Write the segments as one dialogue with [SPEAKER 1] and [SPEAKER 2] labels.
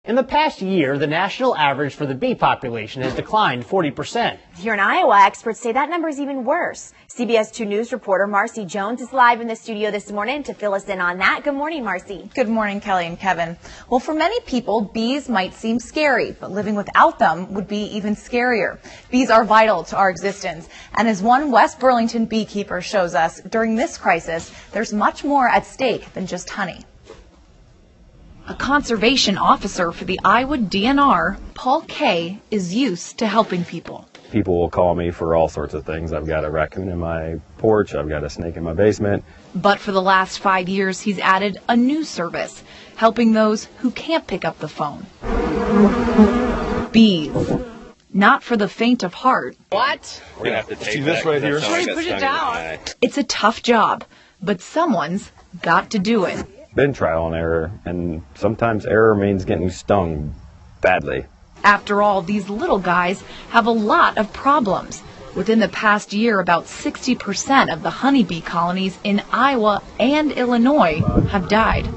[SPEAKER 1] In the past year, the national average for the bee population has declined 40%.
[SPEAKER 2] Here in Iowa, experts say that number is even worse. CBS 2 News reporter Marcy Jones is live in the studio this morning to fill us in on that. Good morning, Marcy.
[SPEAKER 3] Good morning, Kelly and Kevin. Well, for many people, bees might seem scary, but living without them would be even scarier. Bees are vital to our existence, and as one West Burlington beekeeper shows us, during this crisis, there's much more at stake than just honey. A conservation officer for the Iowa DNR, Paul Kay, is used to helping people.
[SPEAKER 4] People will call me for all sorts of things. I've got a raccoon in my porch. I've got a snake in my basement.
[SPEAKER 3] But for the last 5 years, he's added a new service, helping those who can't pick up the phone. Bees. Not for the faint of heart.
[SPEAKER 5] What?
[SPEAKER 6] We're going to have to take
[SPEAKER 5] see this right here?
[SPEAKER 3] Push it down. It's a tough job, but someone's got to do it.
[SPEAKER 4] Been trial and error, and sometimes error means getting stung badly.
[SPEAKER 3] After all, these little guys have a lot of problems. Within the past year, about 60% of the honeybee colonies in Iowa and Illinois have died.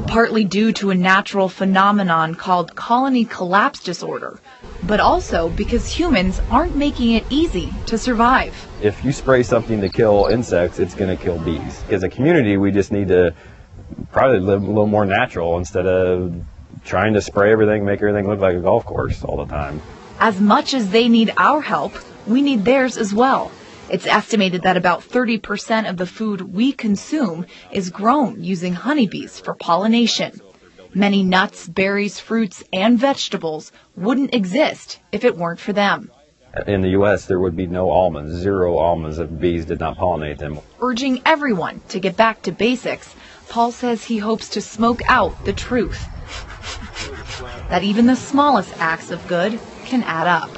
[SPEAKER 3] Partly due to a natural phenomenon called colony collapse disorder, but also because humans aren't making it easy to survive.
[SPEAKER 4] If you spray something to kill insects, it's going to kill bees. As a community, we just need to probably live a little more natural instead of trying to spray everything, make everything look like a golf course all the time.
[SPEAKER 3] As much as they need our help, we need theirs as well. It's estimated that about 30% of the food we consume is grown using honeybees for pollination. Many nuts, berries, fruits, and vegetables wouldn't exist if it weren't for them.
[SPEAKER 4] In the U.S., there would be no almonds, 0 almonds if bees did not pollinate them.
[SPEAKER 3] Urging everyone to get back to basics, Paul says he hopes to smoke out the truth. That even the smallest acts of good can add up.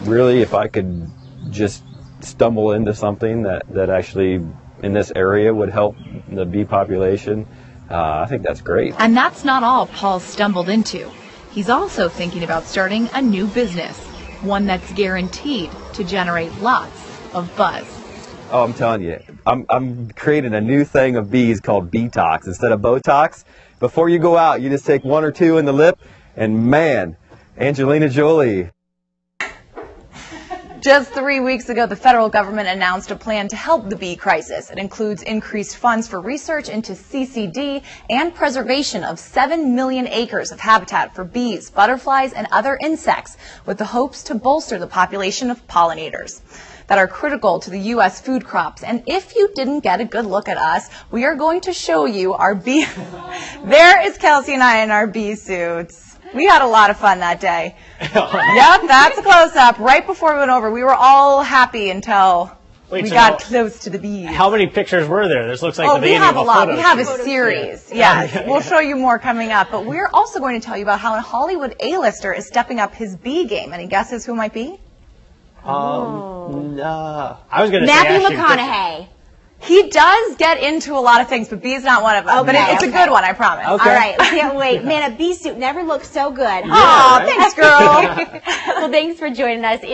[SPEAKER 4] Really, if I could just stumble into something that actually in this area would help the bee population, I think that's great.
[SPEAKER 3] And that's not all Paul stumbled into. He's also thinking about starting a new business, one that's guaranteed to generate lots of buzz.
[SPEAKER 4] Oh, I'm telling you, I'm creating a new thing of bees called Bee-Tox. Instead of Botox, before you go out, you just take 1 or 2 in the lip, and man, Angelina Jolie.
[SPEAKER 3] Just 3 weeks ago, the federal government announced a plan to help the bee crisis. It includes increased funds for research into CCD and preservation of 7 million acres of habitat for bees, butterflies, and other insects, with the hopes to bolster the population of pollinators that are critical to the U.S. food crops. And if you didn't get a good look at us, we are going to show you our bee. There is Kelsey and I in our bee suits. We had a lot of fun that day. Yep, that's a close-up. Right before we went over, we were all happy until we got close to the bees.
[SPEAKER 1] How many pictures were there? This looks like the
[SPEAKER 3] we have a lot. We have a
[SPEAKER 1] shoot.
[SPEAKER 3] series. Yes, we'll show you more coming up. But we're also going to tell you about how a Hollywood A-lister is stepping up his bee game. Any guesses who it might be?
[SPEAKER 1] I was going to say
[SPEAKER 2] Matthew McConaughey.
[SPEAKER 3] He does get into a lot of things, but bees not one of them.
[SPEAKER 2] Okay,
[SPEAKER 3] but it's a good one, I promise.
[SPEAKER 1] Okay.
[SPEAKER 2] All right, can't wait. Man, a bee suit never looked so good.
[SPEAKER 3] Aw, thanks, girl.
[SPEAKER 2] Well, thanks for joining us.